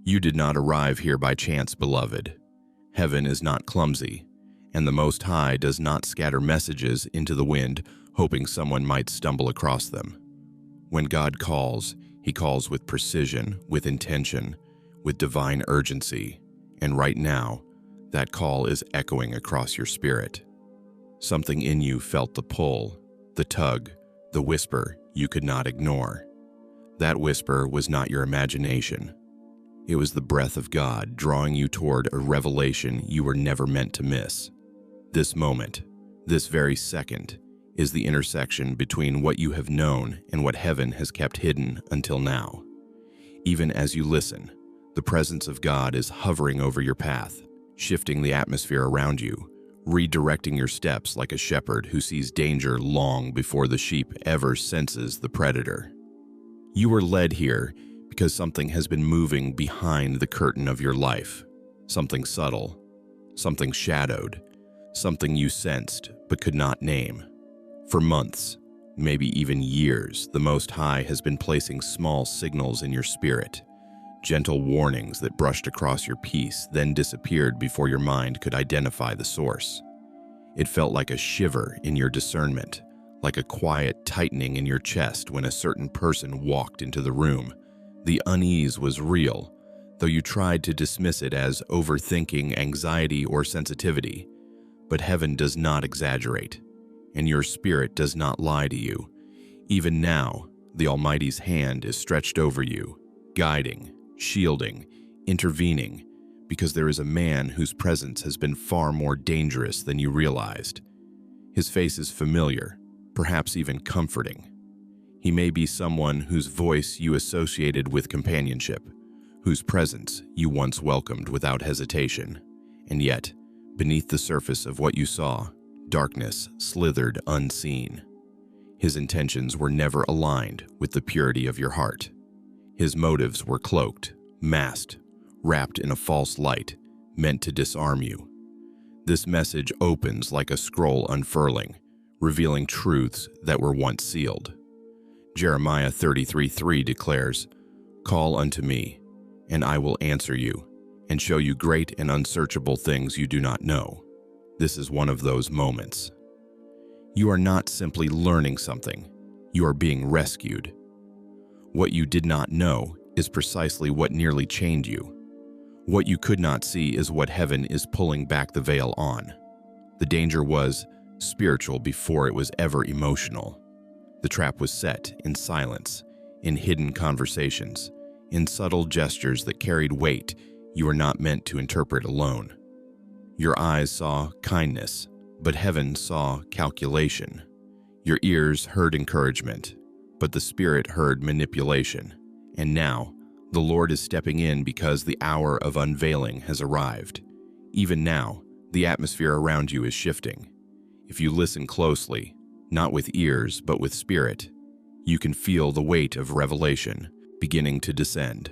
You did not arrive here by chance, beloved. Heaven is not clumsy, and the Most High does not scatter messages into the wind, hoping someone might stumble across them. When God calls, He calls with precision, with intention, with divine urgency, and right now, that call is echoing across your spirit. Something in you felt the pull, the tug, the whisper you could not ignore. That whisper was not your imagination. It was the breath of God drawing you toward a revelation you were never meant to miss. This moment, this very second, is the intersection between what you have known and what heaven has kept hidden until now. Even as you listen, the presence of God is hovering over your path, shifting the atmosphere around you, redirecting your steps like a shepherd who sees danger long before the sheep ever senses the predator. You were led here because something has been moving behind the curtain of your life, something subtle, something shadowed, something you sensed but could not name. For months, maybe even years, the Most High has been placing small signals in your spirit, gentle warnings that brushed across your peace, then disappeared before your mind could identify the source. It felt like a shiver in your discernment, like a quiet tightening in your chest when a certain person walked into the room. The unease was real, though you tried to dismiss it as overthinking, anxiety, or sensitivity. But heaven does not exaggerate, and your spirit does not lie to you. Even now, the Almighty's hand is stretched over you, guiding, shielding, intervening, because there is a man whose presence has been far more dangerous than you realized. His face is familiar, perhaps even comforting. He may be someone whose voice you associated with companionship, whose presence you once welcomed without hesitation, and yet, beneath the surface of what you saw, darkness slithered unseen. His intentions were never aligned with the purity of your heart. His motives were cloaked, masked, wrapped in a false light, meant to disarm you. This message opens like a scroll unfurling, revealing truths that were once sealed. Jeremiah 33:3 declares, "Call unto me, and I will answer you, and show you great and unsearchable things you do not know." This is one of those moments. You are not simply learning something, you are being rescued. What you did not know is precisely what nearly chained you. What you could not see is what heaven is pulling back the veil on. The danger was spiritual before it was ever emotional. The trap was set in silence, in hidden conversations, in subtle gestures that carried weight you were not meant to interpret alone. Your eyes saw kindness, but heaven saw calculation. Your ears heard encouragement, but the Spirit heard manipulation. And now, the Lord is stepping in because the hour of unveiling has arrived. Even now, the atmosphere around you is shifting. If you listen closely, not with ears but with spirit, you can feel the weight of revelation beginning to descend.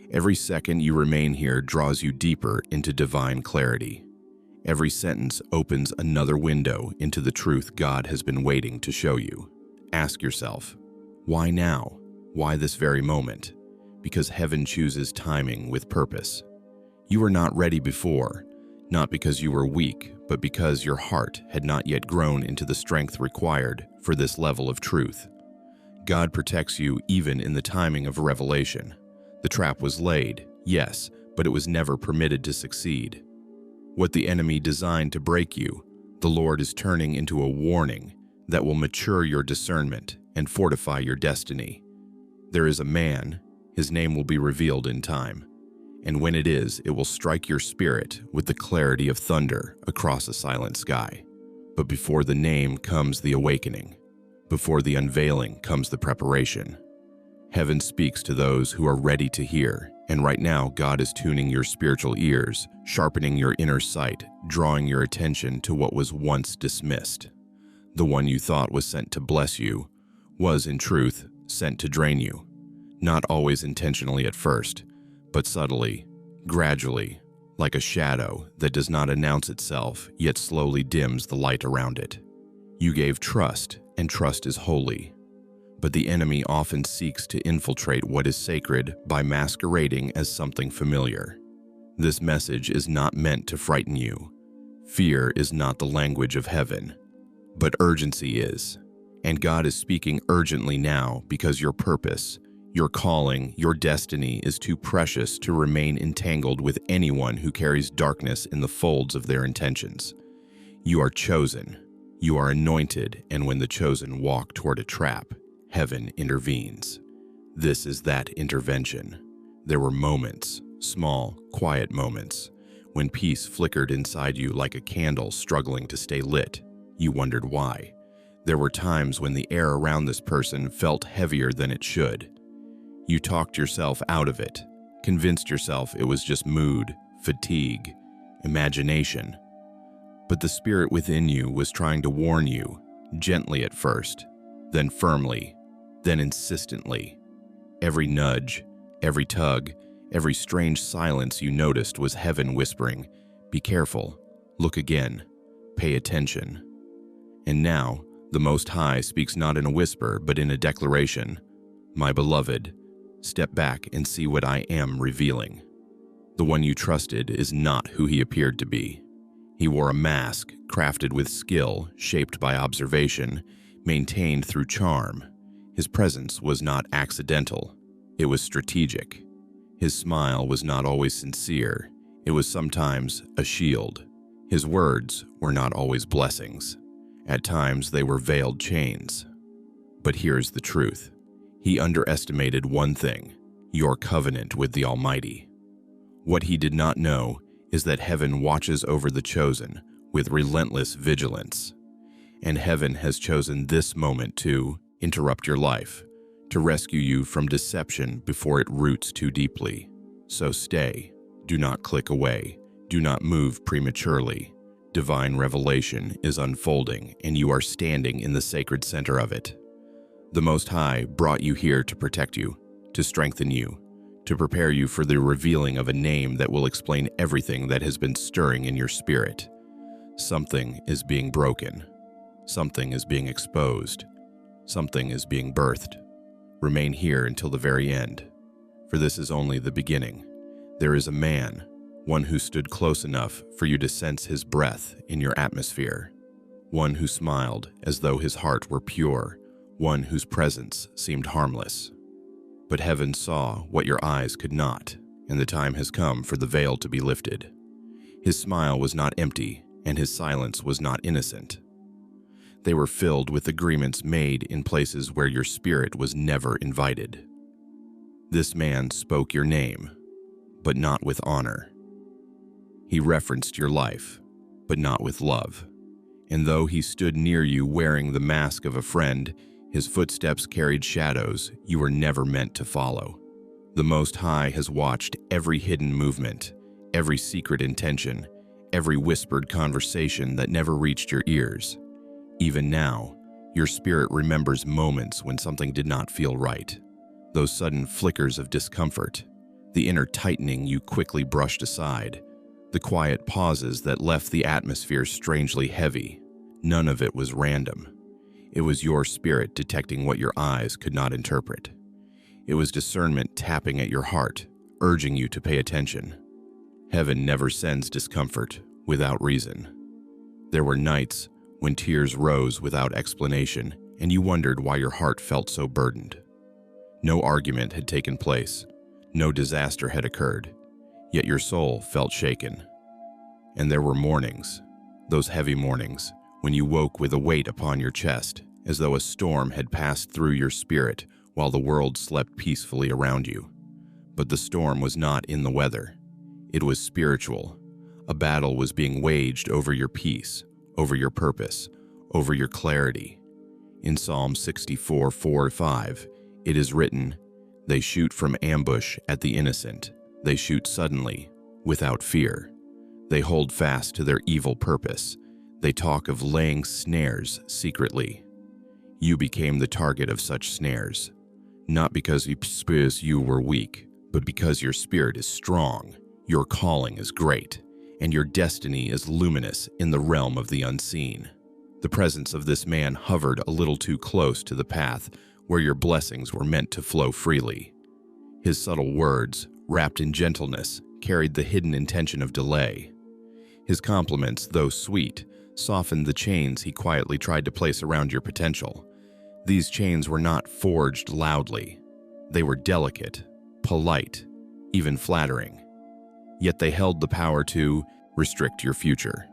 Every second you remain here draws you deeper into divine clarity. Every sentence opens another window into the truth God has been waiting to show you. Ask yourself, why now? Why this very moment? Because heaven chooses timing with purpose. You were not ready before, not because you were weak, but because your heart had not yet grown into the strength required for this level of truth. God protects you even in the timing of revelation. The trap was laid, yes, but it was never permitted to succeed. What the enemy designed to break you, the Lord is turning into a warning that will mature your discernment and fortify your destiny. There is a man, his name will be revealed in time, and when it is, it will strike your spirit with the clarity of thunder across a silent sky. But before the name comes the awakening. Before the unveiling comes the preparation. Heaven speaks to those who are ready to hear, and right now God is tuning your spiritual ears, sharpening your inner sight, drawing your attention to what was once dismissed. The one you thought was sent to bless you was, in truth, sent to drain you. Not always intentionally at first, but subtly, gradually, like a shadow that does not announce itself yet slowly dims the light around it. You gave trust, and trust is holy. But the enemy often seeks to infiltrate what is sacred by masquerading as something familiar. This message is not meant to frighten you. Fear is not the language of heaven, but urgency is. And God is speaking urgently now because your purpose, your calling, your destiny is too precious to remain entangled with anyone who carries darkness in the folds of their intentions. You are chosen, you are anointed, and when the chosen walk toward a trap, heaven intervenes. This is that intervention. There were moments, small, quiet moments, when peace flickered inside you like a candle struggling to stay lit. You wondered why. There were times when the air around this person felt heavier than it should. You talked yourself out of it, convinced yourself it was just mood, fatigue, imagination. But the spirit within you was trying to warn you, gently at first, then firmly, then insistently. Every nudge, every tug, every strange silence you noticed was heaven whispering, "Be careful, look again, pay attention." And now, the Most High speaks not in a whisper, but in a declaration. "My beloved, step back and see what I am revealing." The one you trusted is not who he appeared to be. He wore a mask crafted with skill, shaped by observation, maintained through charm. His presence was not accidental, it was strategic. His smile was not always sincere, it was sometimes a shield. His words were not always blessings. At times they were veiled chains. But here's the truth. He underestimated one thing: your covenant with the Almighty. What he did not know is that heaven watches over the chosen with relentless vigilance. And heaven has chosen this moment to interrupt your life, to rescue you from deception before it roots too deeply. So stay. Do not click away. Do not move prematurely. Divine revelation is unfolding, and you are standing in the sacred center of it. The Most High brought you here to protect you, to strengthen you, to prepare you for the revealing of a name that will explain everything that has been stirring in your spirit. Something is being broken. Something is being exposed. Something is being birthed. Remain here until the very end, for this is only the beginning. There is a man, one who stood close enough for you to sense his breath in your atmosphere, one who smiled as though his heart were pure, one whose presence seemed harmless. But heaven saw what your eyes could not, and the time has come for the veil to be lifted. His smile was not empty, and his silence was not innocent. They were filled with agreements made in places where your spirit was never invited. This man spoke your name, but not with honor. He referenced your life, but not with love. And though he stood near you wearing the mask of a friend, his footsteps carried shadows you were never meant to follow. The Most High has watched every hidden movement, every secret intention, every whispered conversation that never reached your ears. Even now, your spirit remembers moments when something did not feel right. Those sudden flickers of discomfort, the inner tightening you quickly brushed aside, the quiet pauses that left the atmosphere strangely heavy. None of it was random. It was your spirit detecting what your eyes could not interpret. It was discernment tapping at your heart, urging you to pay attention. Heaven never sends discomfort without reason. There were nights when tears rose without explanation, and you wondered why your heart felt so burdened. No argument had taken place, no disaster had occurred, yet your soul felt shaken. And there were mornings, those heavy mornings, when you woke with a weight upon your chest, as though a storm had passed through your spirit while the world slept peacefully around you. But the storm was not in the weather. It was spiritual. A battle was being waged over your peace, over your purpose, over your clarity. In Psalm 64:4-5, it is written, "They shoot from ambush at the innocent. They shoot suddenly, without fear. They hold fast to their evil purpose. They talk of laying snares secretly." You became the target of such snares, not because you were weak, but because your spirit is strong, your calling is great, and your destiny is luminous in the realm of the unseen. The presence of this man hovered a little too close to the path where your blessings were meant to flow freely. His subtle words, wrapped in gentleness, carried the hidden intention of delay. His compliments, though sweet, softened the chains he quietly tried to place around your potential. These chains were not forged loudly. They were delicate, polite, even flattering. Yet they held the power to restrict your future.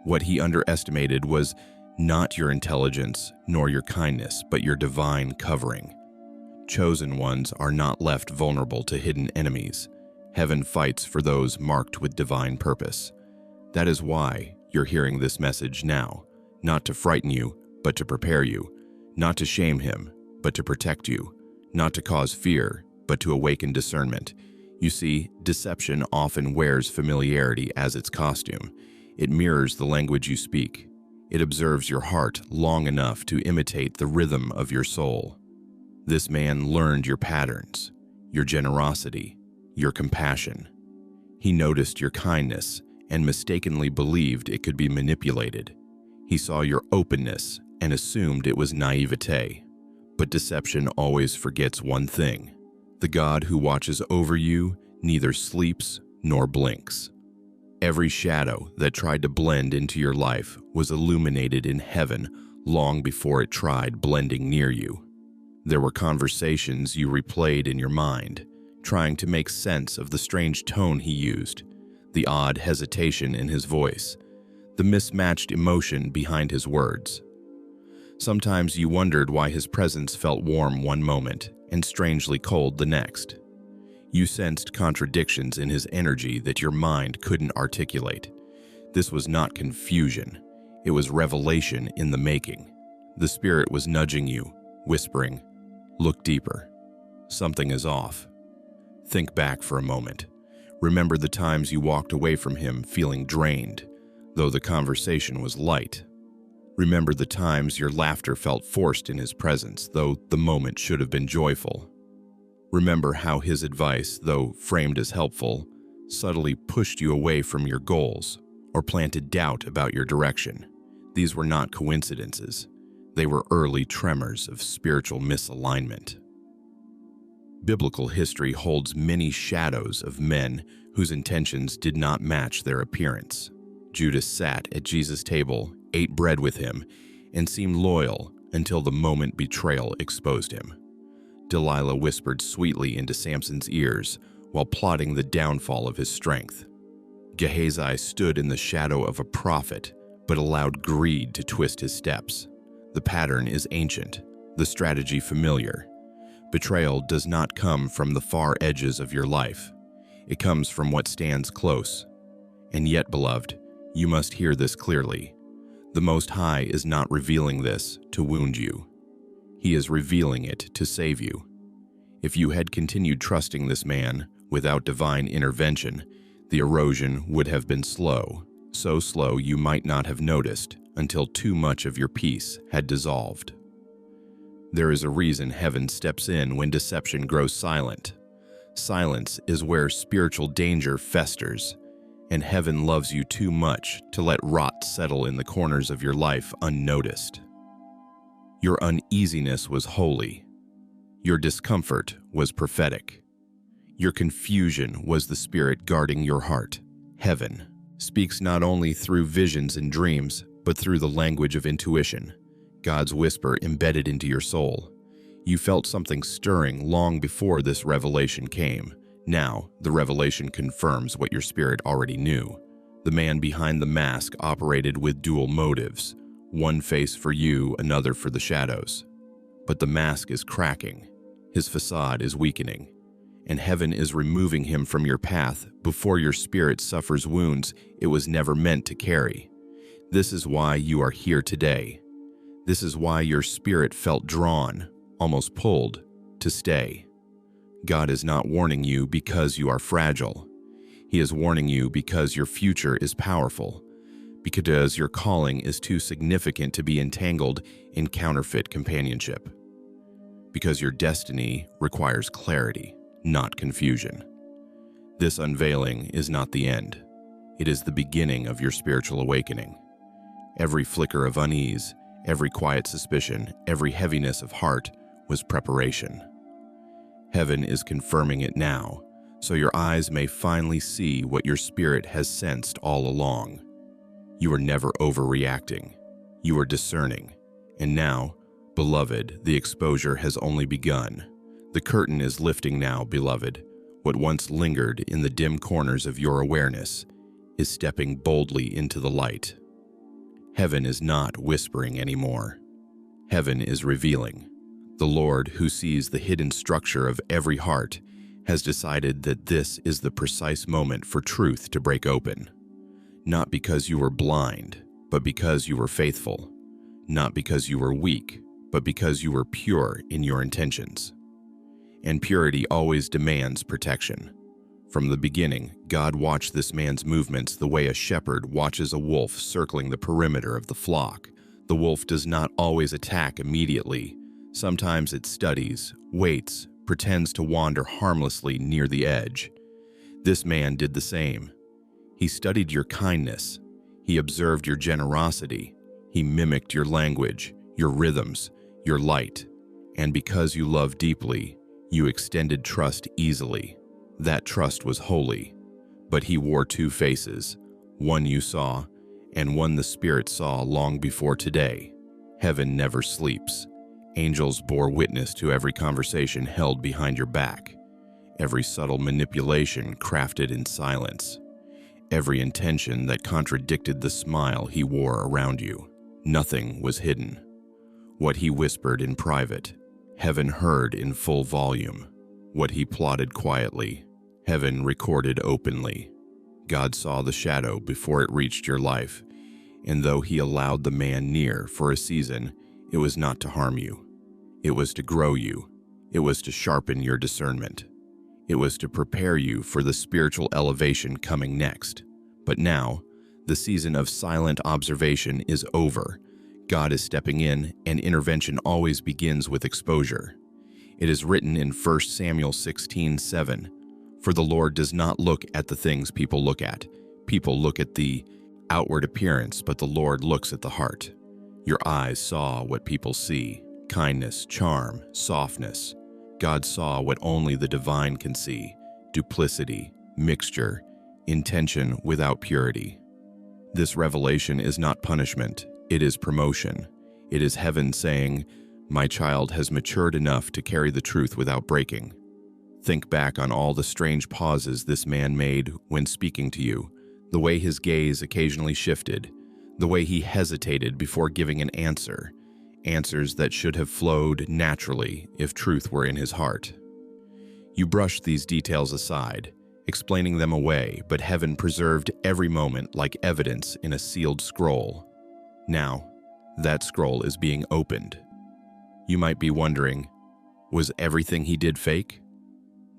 What he underestimated was not your intelligence nor your kindness, but your divine covering. Chosen ones are not left vulnerable to hidden enemies. Heaven fights for those marked with divine purpose. That is why you're hearing this message now, not to frighten you, but to prepare you, not to shame him, but to protect you, not to cause fear, but to awaken discernment. You see, deception often wears familiarity as its costume. It mirrors the language you speak. It observes your heart long enough to imitate the rhythm of your soul. This man learned your patterns, your generosity, your compassion. He noticed your kindness and mistakenly believed it could be manipulated. He saw your openness and assumed it was naivete. But deception always forgets one thing. The God who watches over you neither sleeps nor blinks. Every shadow that tried to blend into your life was illuminated in heaven long before it tried blending near you. There were conversations you replayed in your mind, trying to make sense of the strange tone he used, the odd hesitation in his voice, the mismatched emotion behind his words. Sometimes you wondered why his presence felt warm one moment and strangely cold the next. You sensed contradictions in his energy that your mind couldn't articulate. This was not confusion. It was revelation in the making. The Spirit was nudging you, whispering, "Look deeper. Something is off." Think back for a moment. Remember the times you walked away from him feeling drained, though the conversation was light. Remember the times your laughter felt forced in his presence, though the moment should have been joyful. Remember how his advice, though framed as helpful, subtly pushed you away from your goals or planted doubt about your direction. These were not coincidences. They were early tremors of spiritual misalignment. Biblical history holds many shadows of men whose intentions did not match their appearance. Judas sat at Jesus' table, ate bread with him, and seemed loyal until the moment betrayal exposed him. Delilah whispered sweetly into Samson's ears while plotting the downfall of his strength. Gehazi stood in the shadow of a prophet, but allowed greed to twist his steps. The pattern is ancient, the strategy familiar. Betrayal does not come from the far edges of your life. It comes from what stands close. And yet, beloved, you must hear this clearly. The Most High is not revealing this to wound you. He is revealing it to save you. If you had continued trusting this man without divine intervention, the erosion would have been slow, so slow you might not have noticed until too much of your peace had dissolved. There is a reason heaven steps in when deception grows silent. Silence is where spiritual danger festers, and heaven loves you too much to let rot settle in the corners of your life unnoticed. Your uneasiness was holy. Your discomfort was prophetic. Your confusion was the Spirit guarding your heart. Heaven speaks not only through visions and dreams, but through the language of intuition, God's whisper embedded into your soul. You felt something stirring long before this revelation came. Now, the revelation confirms what your spirit already knew. The man behind the mask operated with dual motives, one face for you, another for the shadows. But the mask is cracking, his facade is weakening, and heaven is removing him from your path before your spirit suffers wounds it was never meant to carry. This is why you are here today. This is why your spirit felt drawn, almost pulled, to stay. God is not warning you because you are fragile. He is warning you because your future is powerful, because your calling is too significant to be entangled in counterfeit companionship, because your destiny requires clarity, not confusion. This unveiling is not the end. It is the beginning of your spiritual awakening. Every flicker of unease, every quiet suspicion, every heaviness of heart was preparation. Heaven is confirming it now, so your eyes may finally see what your spirit has sensed all along. You are never overreacting. You are discerning. And now, beloved, the exposure has only begun. The curtain is lifting now, beloved. What once lingered in the dim corners of your awareness is stepping boldly into the light. Heaven is not whispering anymore. Heaven is revealing. The Lord, who sees the hidden structure of every heart, has decided that this is the precise moment for truth to break open. Not because you were blind, but because you were faithful. Not because you were weak, but because you were pure in your intentions. And purity always demands protection. From the beginning, God watched this man's movements the way a shepherd watches a wolf circling the perimeter of the flock. The wolf does not always attack immediately. Sometimes it studies, waits, pretends to wander harmlessly near the edge. This man did the same. He studied your kindness. He observed your generosity. He mimicked your language, your rhythms, your light. And because you love deeply, you extended trust easily. That trust was holy. But he wore two faces, one you saw, and one the Spirit saw long before today. Heaven never sleeps. Angels bore witness to every conversation held behind your back, every subtle manipulation crafted in silence, every intention that contradicted the smile he wore around you. Nothing was hidden. What he whispered in private, heaven heard in full volume. What he plotted quietly, heaven recorded openly. God saw the shadow before it reached your life, and though he allowed the man near for a season, it was not to harm you. It was to grow you. It was to sharpen your discernment. It was to prepare you for the spiritual elevation coming next. But now, the season of silent observation is over. God is stepping in, and intervention always begins with exposure. It is written in 1 Samuel 16:7, "For the Lord does not look at the things people look at. People look at the outward appearance, but the Lord looks at the heart." Your eyes saw what people see: kindness, charm, softness. God saw what only the divine can see: duplicity, mixture, intention without purity. This revelation is not punishment, it is promotion. It is heaven saying, "My child has matured enough to carry the truth without breaking." Think back on all the strange pauses this man made when speaking to you, the way his gaze occasionally shifted, the way he hesitated before giving an answer, answers that should have flowed naturally if truth were in his heart. You brushed these details aside, explaining them away, but heaven preserved every moment like evidence in a sealed scroll. Now, that scroll is being opened. You might be wondering, was everything he did fake?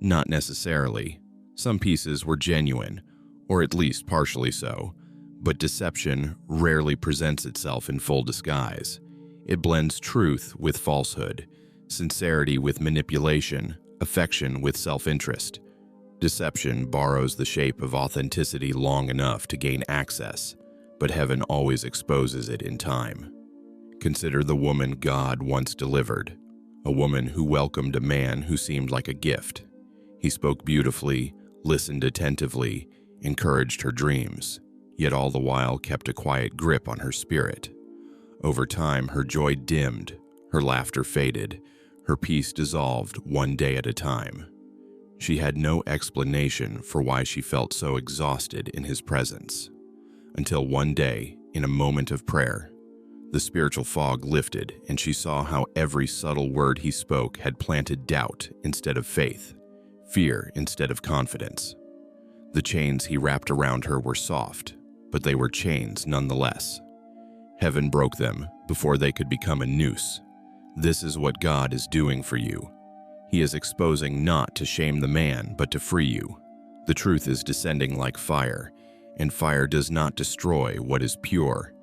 Not necessarily. Some pieces were genuine, or at least partially so, but deception rarely presents itself in full disguise. It blends truth with falsehood, sincerity with manipulation, affection with self-interest. Deception borrows the shape of authenticity long enough to gain access, but heaven always exposes it in time. Consider the woman God once delivered, a woman who welcomed a man who seemed like a gift. He spoke beautifully, listened attentively, encouraged her dreams, yet all the while kept a quiet grip on her spirit. Over time, her joy dimmed, her laughter faded, her peace dissolved one day at a time. She had no explanation for why she felt so exhausted in his presence. Until one day, in a moment of prayer, the spiritual fog lifted and she saw how every subtle word he spoke had planted doubt instead of faith, fear instead of confidence. The chains he wrapped around her were soft, but they were chains nonetheless. Heaven broke them before they could become a noose. This is what God is doing for you. He is exposing not to shame the man, but to free you. The truth is descending like fire, and fire does not destroy what is pure.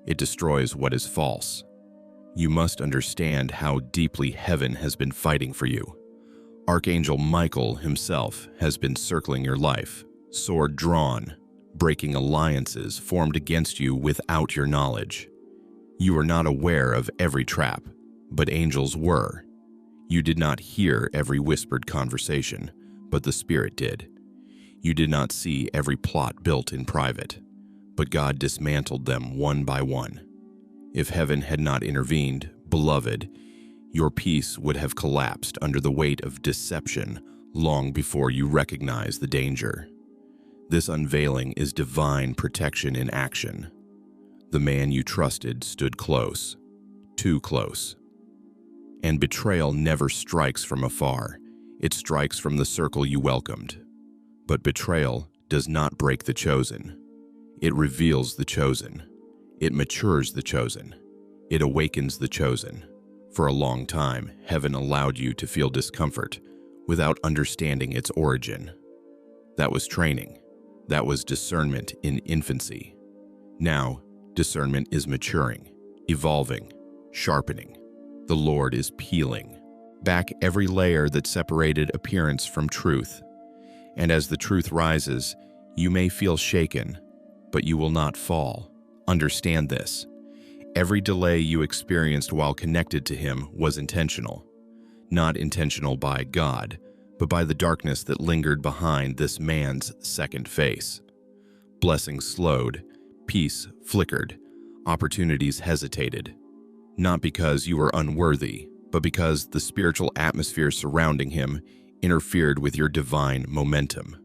It destroys what is false. You must understand how deeply heaven has been fighting for you. Archangel Michael himself has been circling your life, sword drawn, breaking alliances formed against you without your knowledge. You are not aware of every trap, but angels were. You did not hear every whispered conversation, but the Spirit did. You did not see every plot built in private, but God dismantled them one by one. If heaven had not intervened, beloved, your peace would have collapsed under the weight of deception long before you recognized the danger. This unveiling is divine protection in action. The man you trusted stood close, too close. And betrayal never strikes from afar. It strikes from the circle you welcomed. But betrayal does not break the chosen. It reveals the chosen. It matures the chosen. It awakens the chosen. For a long time, heaven allowed you to feel discomfort without understanding its origin. That was training. That was discernment in infancy. Now, discernment is maturing, evolving, sharpening. The Lord is peeling back every layer that separated appearance from truth. And as the truth rises, you may feel shaken, but you will not fall. Understand this. Every delay you experienced while connected to Him was intentional. Not intentional by God, but by the darkness that lingered behind this man's second face. Blessings slowed, peace flickered, opportunities hesitated. Not because you were unworthy, but because the spiritual atmosphere surrounding him interfered with your divine momentum.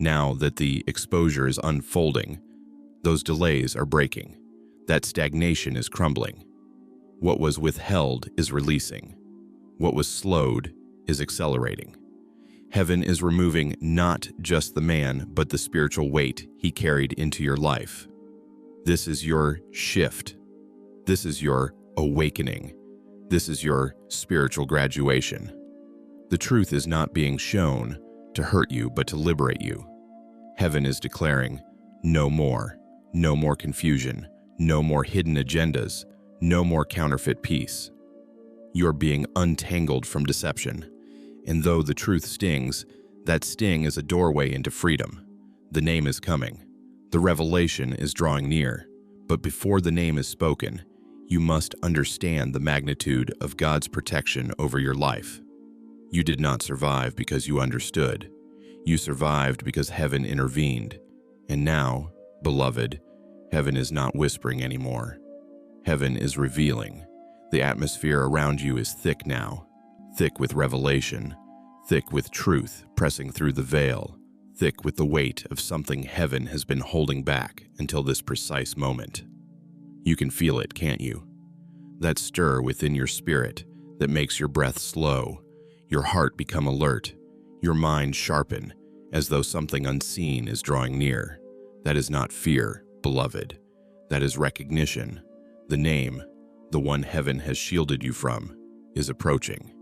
Now that the exposure is unfolding, those delays are breaking. That stagnation is crumbling. What was withheld is releasing. What was slowed is accelerating. Heaven is removing not just the man, but the spiritual weight he carried into your life. This is your shift. This is your awakening. This is your spiritual graduation. The truth is not being shown to hurt you, but to liberate you. Heaven is declaring, no more confusion, no more hidden agendas, no more counterfeit peace. You're being untangled from deception, and though the truth stings, that sting is a doorway into freedom. The name is coming. The revelation is drawing near, but before the name is spoken, you must understand the magnitude of God's protection over your life. You did not survive because you understood. You survived because heaven intervened. And now, beloved, heaven is not whispering anymore. Heaven is revealing. The atmosphere around you is thick now, thick with revelation, thick with truth pressing through the veil, thick with the weight of something heaven has been holding back until this precise moment. You can feel it, can't you? That stir within your spirit that makes your breath slow, your heart become alert, your mind sharpen, as though something unseen is drawing near. That is not fear, beloved. That is recognition. The name, the one heaven has shielded you from, is approaching.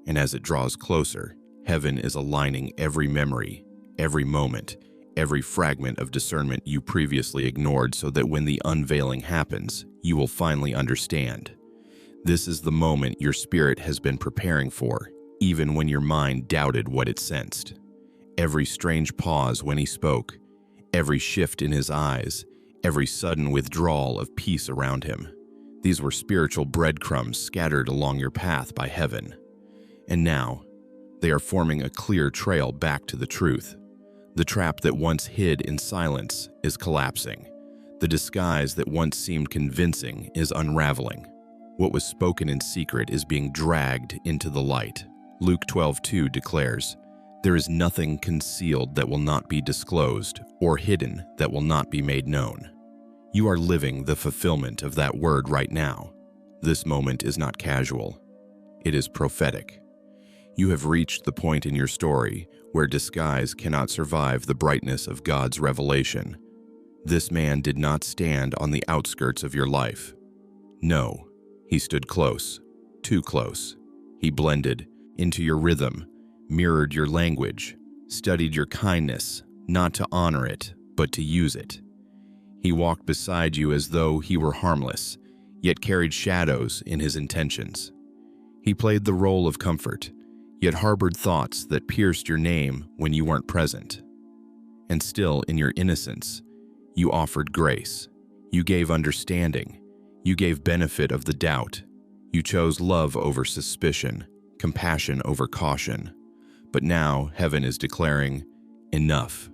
And as it draws closer, heaven is aligning every memory, every moment, every fragment of discernment you previously ignored so that when the unveiling happens, you will finally understand. This is the moment your spirit has been preparing for, even when your mind doubted what it sensed. Every strange pause when he spoke, every shift in his eyes, every sudden withdrawal of peace around him. These were spiritual breadcrumbs scattered along your path by heaven. And now, they are forming a clear trail back to the truth. The trap that once hid in silence is collapsing. The disguise that once seemed convincing is unraveling. What was spoken in secret is being dragged into the light. Luke 12:2 declares, "There is nothing concealed that will not be disclosed, or hidden that will not be made known." You are living the fulfillment of that word right now. This moment is not casual. It is prophetic. You have reached the point in your story where disguise cannot survive the brightness of God's revelation. This man did not stand on the outskirts of your life. No, he stood close, too close. He blended into your rhythm, mirrored your language, studied your kindness, not to honor it, but to use it. He walked beside you as though he were harmless, yet carried shadows in his intentions. He played the role of comfort, yet harbored thoughts that pierced your name when you weren't present. And still, in your innocence, you offered grace. You gave understanding. You gave benefit of the doubt. You chose love over suspicion, compassion over caution. But now heaven is declaring, enough.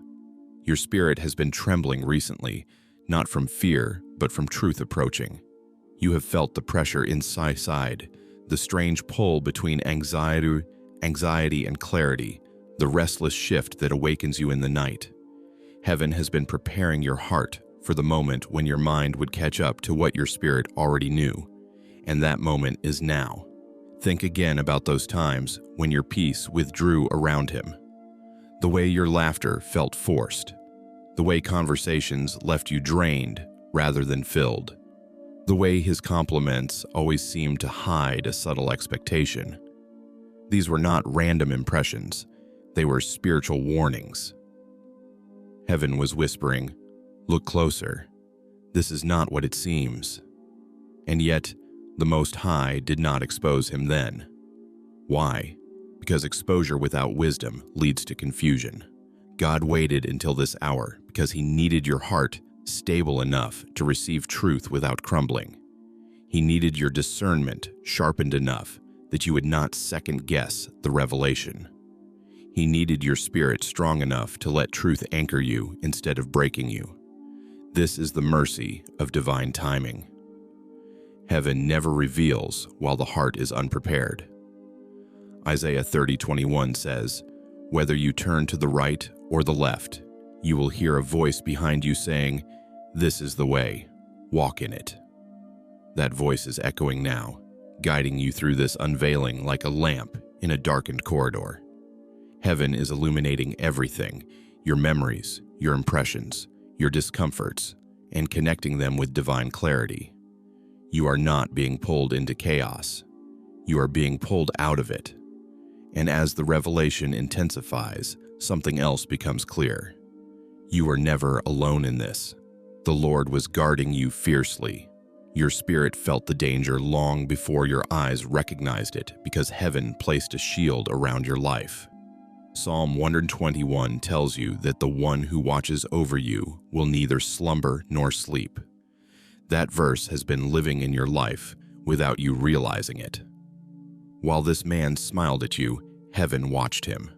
Your spirit has been trembling recently, not from fear, but from truth approaching. You have felt the pressure inside, the strange pull between anxiety and clarity, the restless shift that awakens you in the night. Heaven has been preparing your heart for the moment when your mind would catch up to what your spirit already knew, and that moment is now. Think again about those times when your peace withdrew around him, the way your laughter felt forced, the way conversations left you drained rather than filled, the way his compliments always seemed to hide a subtle expectation. These were not random impressions, they were spiritual warnings. Heaven was whispering, "Look closer. This is not what it seems." And yet, the Most High did not expose him then. Why? Because exposure without wisdom leads to confusion. God waited until this hour because he needed your heart stable enough to receive truth without crumbling. He needed your discernment sharpened enough that you would not second-guess the revelation. He needed your spirit strong enough to let truth anchor you instead of breaking you. This is the mercy of divine timing. Heaven never reveals while the heart is unprepared. Isaiah 30:21 says, "Whether you turn to the right or the left, you will hear a voice behind you saying, 'This is the way, walk in it.'" That voice is echoing now, guiding you through this unveiling like a lamp in a darkened corridor. Heaven is illuminating everything, your memories, your impressions, your discomforts, and connecting them with divine clarity. You are not being pulled into chaos. You are being pulled out of it. And as the revelation intensifies, something else becomes clear. You are never alone in this. The Lord was guarding you fiercely. Your spirit felt the danger long before your eyes recognized it because heaven placed a shield around your life. Psalm 121 tells you that the one who watches over you will neither slumber nor sleep. That verse has been living in your life without you realizing it. While this man smiled at you, heaven watched him.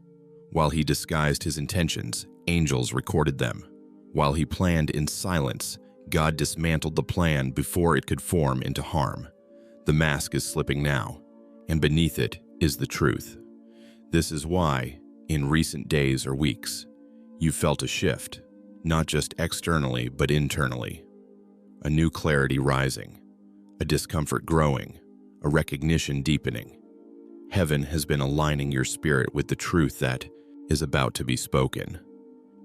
While he disguised his intentions, angels recorded them. While he planned in silence, God dismantled the plan before it could form into harm. The mask is slipping now, and beneath it is the truth. This is why, in recent days or weeks, you felt a shift, not just externally but internally. A new clarity rising, a discomfort growing, a recognition deepening. Heaven has been aligning your spirit with the truth that is about to be spoken.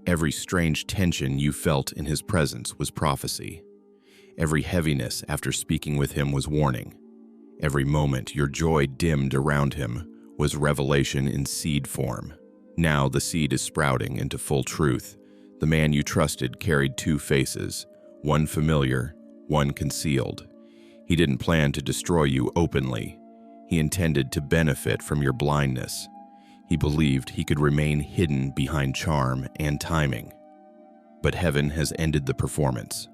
Every strange tension you felt in his presence was prophecy. Every heaviness after speaking with him was warning. Every moment your joy dimmed around him was revelation in seed form. Now the seed is sprouting into full truth. The man you trusted carried two faces, one familiar, one concealed. He didn't plan to destroy you openly. He intended to benefit from your blindness. He believed he could remain hidden behind charm and timing. But heaven has ended the performance.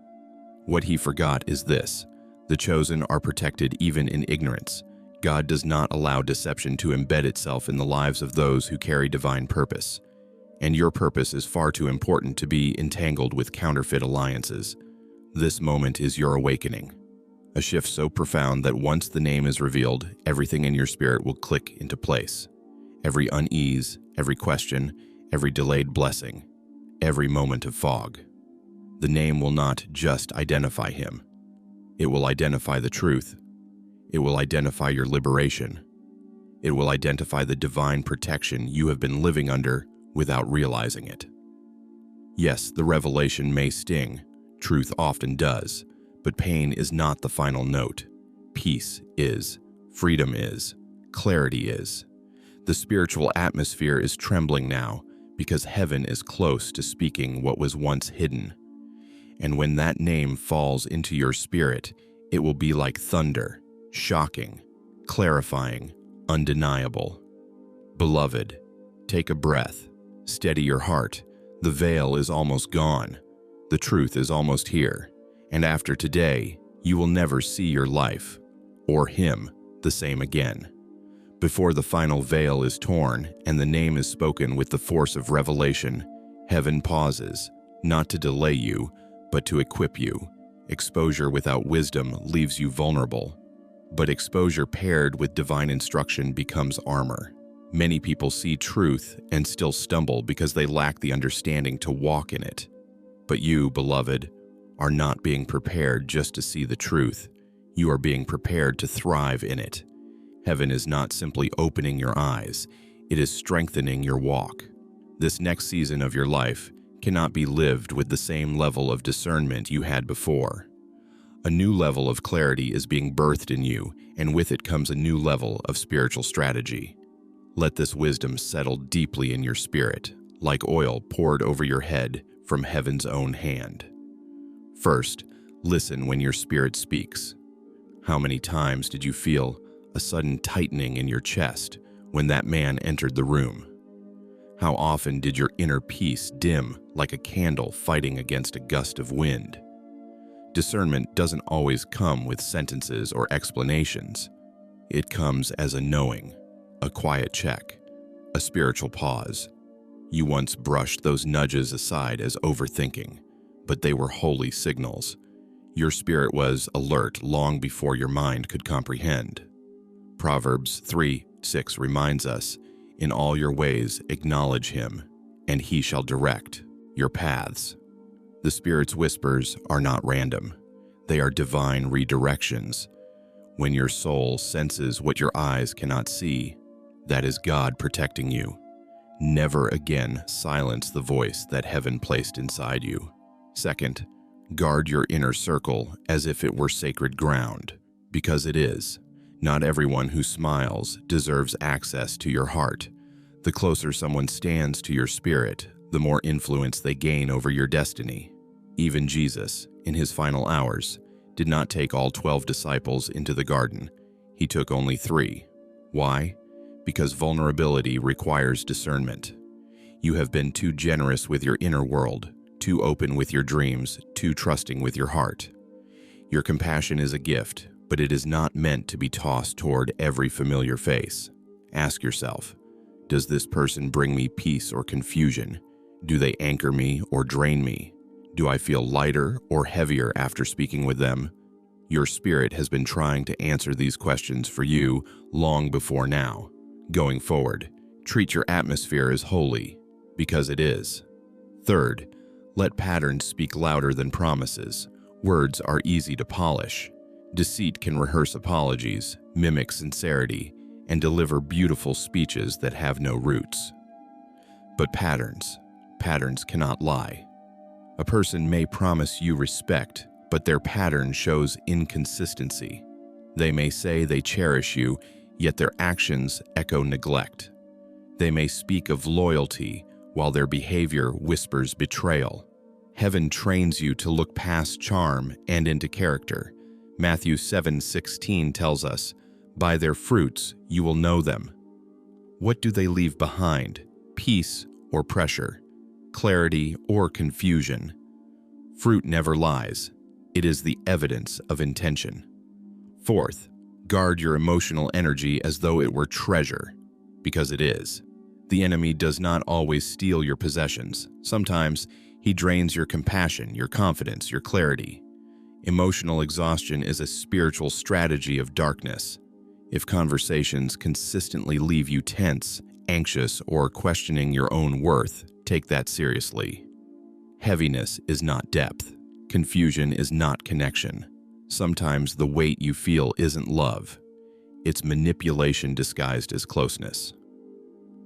What he forgot is this: the chosen are protected even in ignorance. God does not allow deception to embed itself in the lives of those who carry divine purpose. And your purpose is far too important to be entangled with counterfeit alliances. This moment is your awakening. A shift so profound that once the name is revealed, everything in your spirit will click into place. Every unease, every question, every delayed blessing, every moment of fog. The name will not just identify him. It will identify the truth. It will identify your liberation. It will identify the divine protection you have been living under without realizing it. Yes, the revelation may sting. Truth often does. But pain is not the final note. Peace is. Freedom is. Clarity is. The spiritual atmosphere is trembling now because heaven is close to speaking what was once hidden. And when that name falls into your spirit, it will be like thunder, shocking, clarifying, undeniable. Beloved, take a breath, steady your heart. The veil is almost gone. The truth is almost here. And after today, you will never see your life, or him, the same again. Before the final veil is torn and the name is spoken with the force of revelation, heaven pauses, not to delay you, but to equip you. Exposure without wisdom leaves you vulnerable, but exposure paired with divine instruction becomes armor. Many people see truth and still stumble because they lack the understanding to walk in it. But you, beloved, are not being prepared just to see the truth. You are being prepared to thrive in it. Heaven is not simply opening your eyes, it is strengthening your walk. This next season of your life cannot be lived with the same level of discernment you had before. A new level of clarity is being birthed in you, and with it comes a new level of spiritual strategy. Let this wisdom settle deeply in your spirit, like oil poured over your head from heaven's own hand. First, listen when your spirit speaks. How many times did you feel a sudden tightening in your chest when that man entered the room? How often did your inner peace dim like a candle fighting against a gust of wind? Discernment doesn't always come with sentences or explanations. It comes as a knowing, a quiet check, a spiritual pause. You once brushed those nudges aside as overthinking, but they were holy signals. Your spirit was alert long before your mind could comprehend. Proverbs 3:6 reminds us, "In all your ways acknowledge him, and he shall direct your paths." The Spirit's whispers are not random. They are divine redirections. When your soul senses what your eyes cannot see, that is God protecting you. Never again silence the voice that heaven placed inside you. Second, guard your inner circle as if it were sacred ground, because it is. Not everyone who smiles deserves access to your heart. The closer someone stands to your spirit, the more influence they gain over your destiny. Even Jesus, in his final hours, did not take all 12 disciples into the garden. He took only 3. Why? Because vulnerability requires discernment. You have been too generous with your inner world, too open with your dreams, too trusting with your heart. Your compassion is a gift, but it is not meant to be tossed toward every familiar face. Ask yourself, does this person bring me peace or confusion? Do they anchor me or drain me? Do I feel lighter or heavier after speaking with them? Your spirit has been trying to answer these questions for you long before now. Going forward, treat your atmosphere as holy, because it is. Third, let patterns speak louder than promises. Words are easy to polish. Deceit can rehearse apologies, mimic sincerity, and deliver beautiful speeches that have no roots. But patterns cannot lie. A person may promise you respect, but their pattern shows inconsistency. They may say they cherish you, yet their actions echo neglect. They may speak of loyalty, while their behavior whispers betrayal. Heaven trains you to look past charm and into character. Matthew 7:16 tells us, "By their fruits you will know them." What do they leave behind? Peace or pressure? Clarity or confusion? Fruit never lies. It is the evidence of intention. Fourth, guard your emotional energy as though it were treasure, because it is. The enemy does not always steal your possessions. Sometimes he drains your compassion, your confidence, your clarity. Emotional exhaustion is a spiritual strategy of darkness. If conversations consistently leave you tense, anxious, or questioning your own worth, take that seriously. Heaviness is not depth. Confusion is not connection. Sometimes the weight you feel isn't love. It's manipulation disguised as closeness.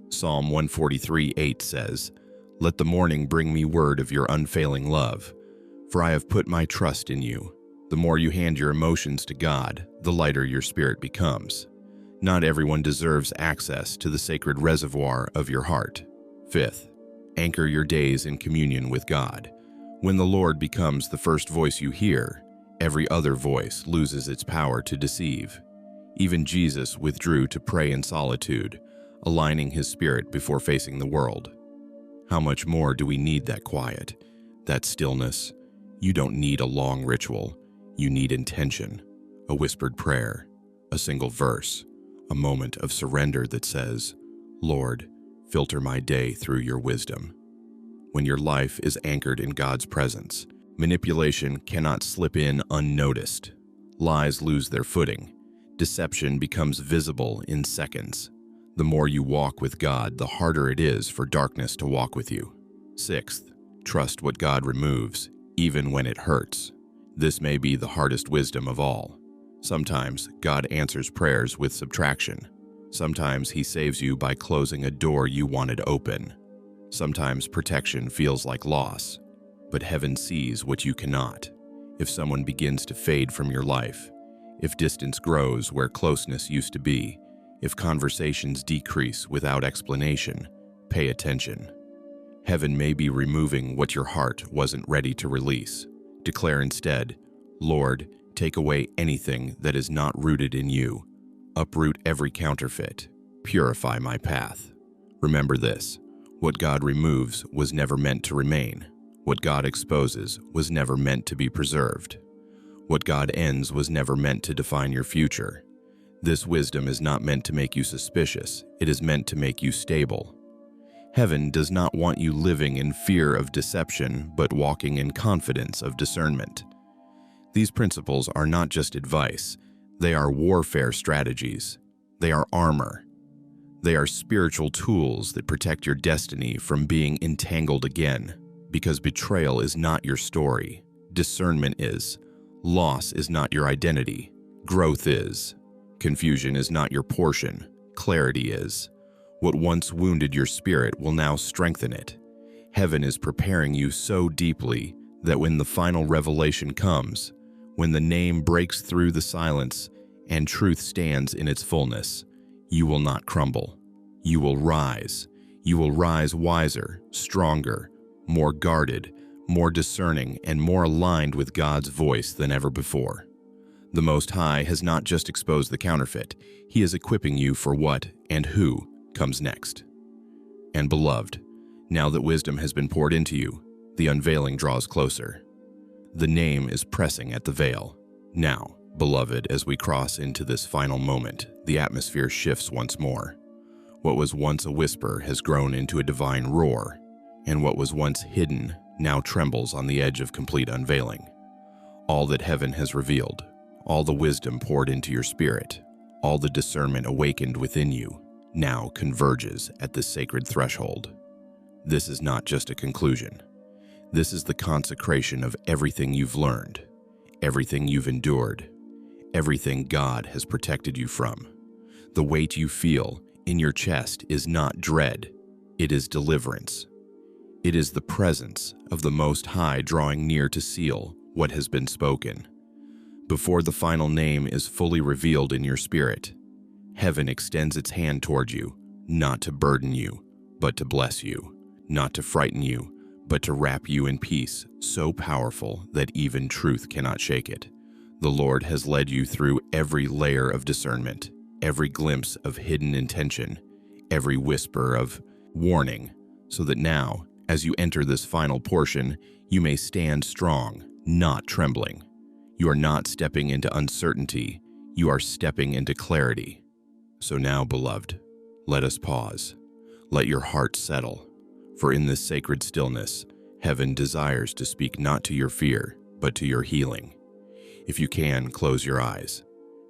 Psalm 143:8 says, "Let the morning bring me word of your unfailing love, for I have put my trust in you." The more you hand your emotions to God, the lighter your spirit becomes. Not everyone deserves access to the sacred reservoir of your heart. Fifth, anchor your days in communion with God. When the Lord becomes the first voice you hear, every other voice loses its power to deceive. Even Jesus withdrew to pray in solitude, aligning his spirit before facing the world. How much more do we need that quiet, that stillness? You don't need a long ritual. You need intention, a whispered prayer, a single verse, a moment of surrender that says, Lord, filter my day through your wisdom. When your life is anchored in God's presence, manipulation cannot slip in unnoticed. Lies lose their footing. Deception becomes visible in seconds. The more you walk with God, the harder it is for darkness to walk with you. Sixth, trust what God removes, even when it hurts. This may be the hardest wisdom of all. Sometimes God answers prayers with subtraction. Sometimes He saves you by closing a door you wanted open. Sometimes protection feels like loss, but heaven sees what you cannot. If someone begins to fade from your life, if distance grows where closeness used to be, if conversations decrease without explanation, pay attention. Heaven may be removing what your heart wasn't ready to release. Declare instead, Lord, take away anything that is not rooted in you. Uproot every counterfeit. Purify my path. Remember this, what God removes was never meant to remain. What God exposes was never meant to be preserved. What God ends was never meant to define your future. This wisdom is not meant to make you suspicious. It is meant to make you stable. Heaven does not want you living in fear of deception, but walking in confidence of discernment. These principles are not just advice. They are warfare strategies. They are armor. They are spiritual tools that protect your destiny from being entangled again. Because betrayal is not your story. Discernment is. Loss is not your identity. Growth is. Confusion is not your portion. Clarity is. What once wounded your spirit will now strengthen it. Heaven is preparing you so deeply that when the final revelation comes, when the name breaks through the silence and truth stands in its fullness, you will not crumble. You will rise. You will rise wiser, stronger, more guarded, more discerning, and more aligned with God's voice than ever before. The Most High has not just exposed the counterfeit, He is equipping you for what and who comes next. And beloved, now that wisdom has been poured into you, the unveiling draws closer. The name is pressing at the veil. Now, beloved, as we cross into this final moment, the atmosphere shifts once more. What was once a whisper has grown into a divine roar, and what was once hidden now trembles on the edge of complete unveiling. All that heaven has revealed, all the wisdom poured into your spirit, all the discernment awakened within you, now converges at this sacred threshold. This is not just a conclusion. This is the consecration of everything you've learned, everything you've endured, everything God has protected you from. The weight you feel in your chest is not dread, it is deliverance. It is the presence of the Most High drawing near to seal what has been spoken. Before the final name is fully revealed in your spirit, heaven extends its hand toward you, not to burden you, but to bless you, not to frighten you, but to wrap you in peace so powerful that even truth cannot shake it. The Lord has led you through every layer of discernment, every glimpse of hidden intention, every whisper of warning, so that now, as you enter this final portion, you may stand strong, not trembling. You are not stepping into uncertainty, you are stepping into clarity. So now, beloved, let us pause. Let your heart settle, for in this sacred stillness, heaven desires to speak not to your fear, but to your healing. If you can, close your eyes.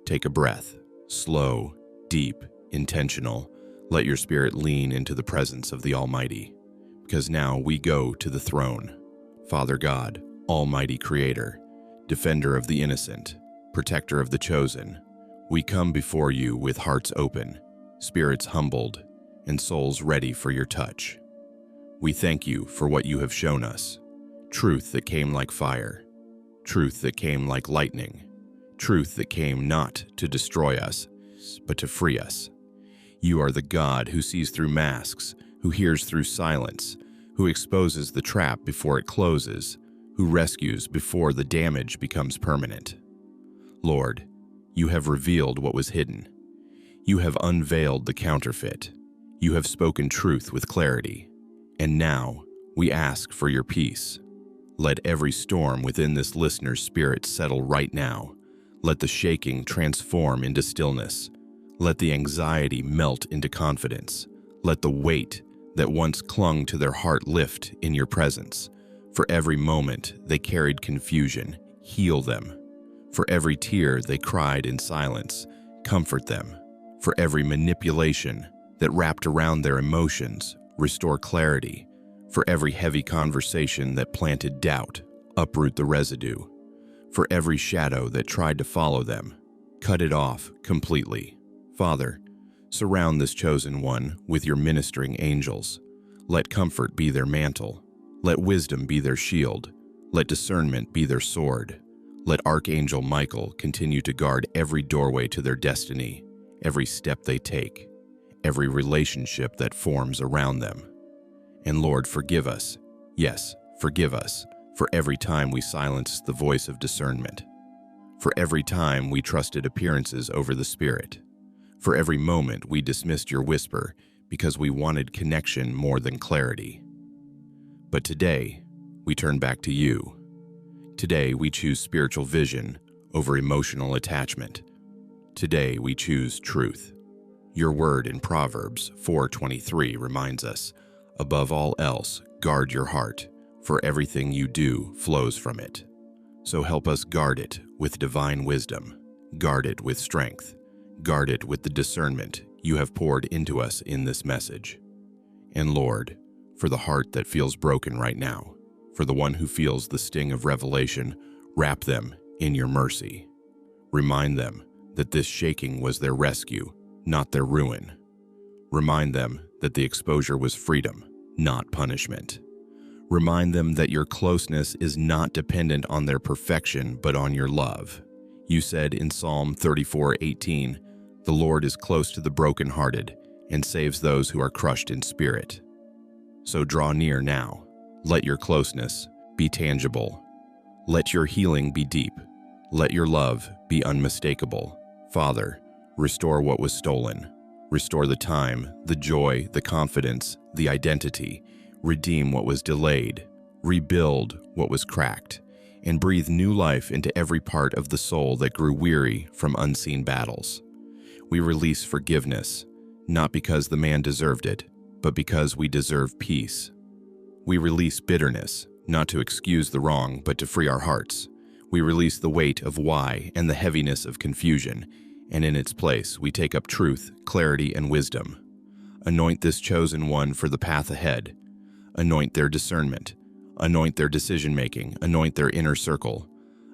Take a breath, slow, deep, intentional. Let your spirit lean into the presence of the Almighty. Because now we go to the throne. Father God, Almighty Creator, Defender of the innocent, Protector of the chosen, we come before you with hearts open, spirits humbled, and souls ready for your touch. We thank you for what you have shown us, truth that came like fire, truth that came like lightning, truth that came not to destroy us, but to free us. You are the God who sees through masks, who hears through silence, who exposes the trap before it closes, who rescues before the damage becomes permanent. Lord, you have revealed what was hidden. You have unveiled the counterfeit. You have spoken truth with clarity. And now, we ask for your peace. Let every storm within this listener's spirit settle right now. Let the shaking transform into stillness. Let the anxiety melt into confidence. Let the weight that once clung to their heart lift in your presence. For every moment they carried confusion, heal them. For every tear they cried in silence, comfort them. For every manipulation that wrapped around their emotions, restore clarity. For every heavy conversation that planted doubt, uproot the residue. For every shadow that tried to follow them, cut it off completely. Father, surround this chosen one with your ministering angels. Let comfort be their mantle. Let wisdom be their shield. Let discernment be their sword. Let Archangel Michael continue to guard every doorway to their destiny, every step they take, every relationship that forms around them. And Lord, forgive us, yes, forgive us, for every time we silenced the voice of discernment, for every time we trusted appearances over the Spirit, for every moment we dismissed your whisper because we wanted connection more than clarity. But today, we turn back to you. Today, we choose spiritual vision over emotional attachment. Today, we choose truth. Your word in Proverbs 4:23 reminds us, above all else, guard your heart, for everything you do flows from it. So help us guard it with divine wisdom, guard it with strength, guard it with the discernment you have poured into us in this message. And Lord, for the heart that feels broken right now, for the one who feels the sting of revelation, wrap them in your mercy. Remind them that this shaking was their rescue, not their ruin. Remind them that the exposure was freedom, not punishment. Remind them that your closeness is not dependent on their perfection, but on your love. You said in Psalm 34:18, "The Lord is close to the brokenhearted and saves those who are crushed in spirit." So draw near now. Let your closeness be tangible. Let your healing be deep. Let your love be unmistakable. Father, restore what was stolen. Restore the time, the joy, the confidence, the identity. Redeem what was delayed. Rebuild what was cracked. And breathe new life into every part of the soul that grew weary from unseen battles. We release forgiveness, not because the man deserved it, but because we deserve peace. We release bitterness, not to excuse the wrong, but to free our hearts. We release the weight of why and the heaviness of confusion, and in its place, we take up truth, clarity, and wisdom. Anoint this chosen one for the path ahead. Anoint their discernment. Anoint their decision-making. Anoint their inner circle.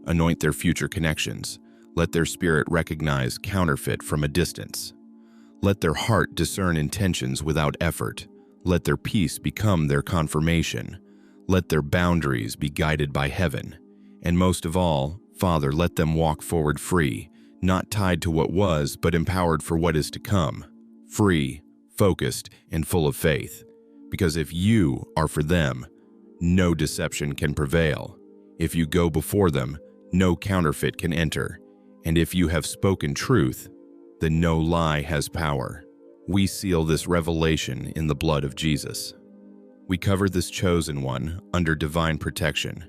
Anoint their future connections. Let their spirit recognize counterfeit from a distance. Let their heart discern intentions without effort. Let their peace become their confirmation. Let their boundaries be guided by heaven. And most of all, Father, let them walk forward free, not tied to what was, but empowered for what is to come. Free, focused, and full of faith. Because if you are for them, no deception can prevail. If you go before them, no counterfeit can enter. And if you have spoken truth, then no lie has power. We seal this revelation in the blood of Jesus. We cover this chosen one under divine protection.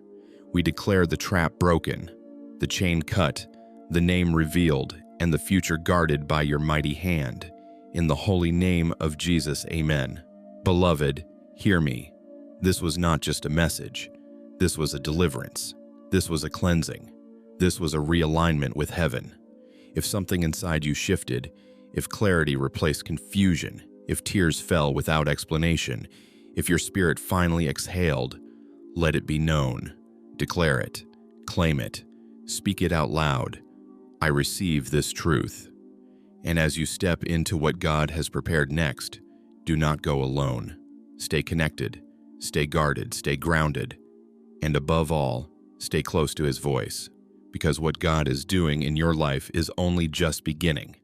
We declare the trap broken, the chain cut, the name revealed, and the future guarded by your mighty hand. In the holy name of Jesus, amen. Beloved, hear me. This was not just a message. This was a deliverance. This was a cleansing. This was a realignment with heaven. If something inside you shifted, if clarity replaced confusion, if tears fell without explanation, if your spirit finally exhaled, let it be known. Declare it, claim it, speak it out loud. I receive this truth. And as you step into what God has prepared next, do not go alone. Stay connected, stay guarded, stay grounded, and above all, stay close to His voice, because what God is doing in your life is only just beginning.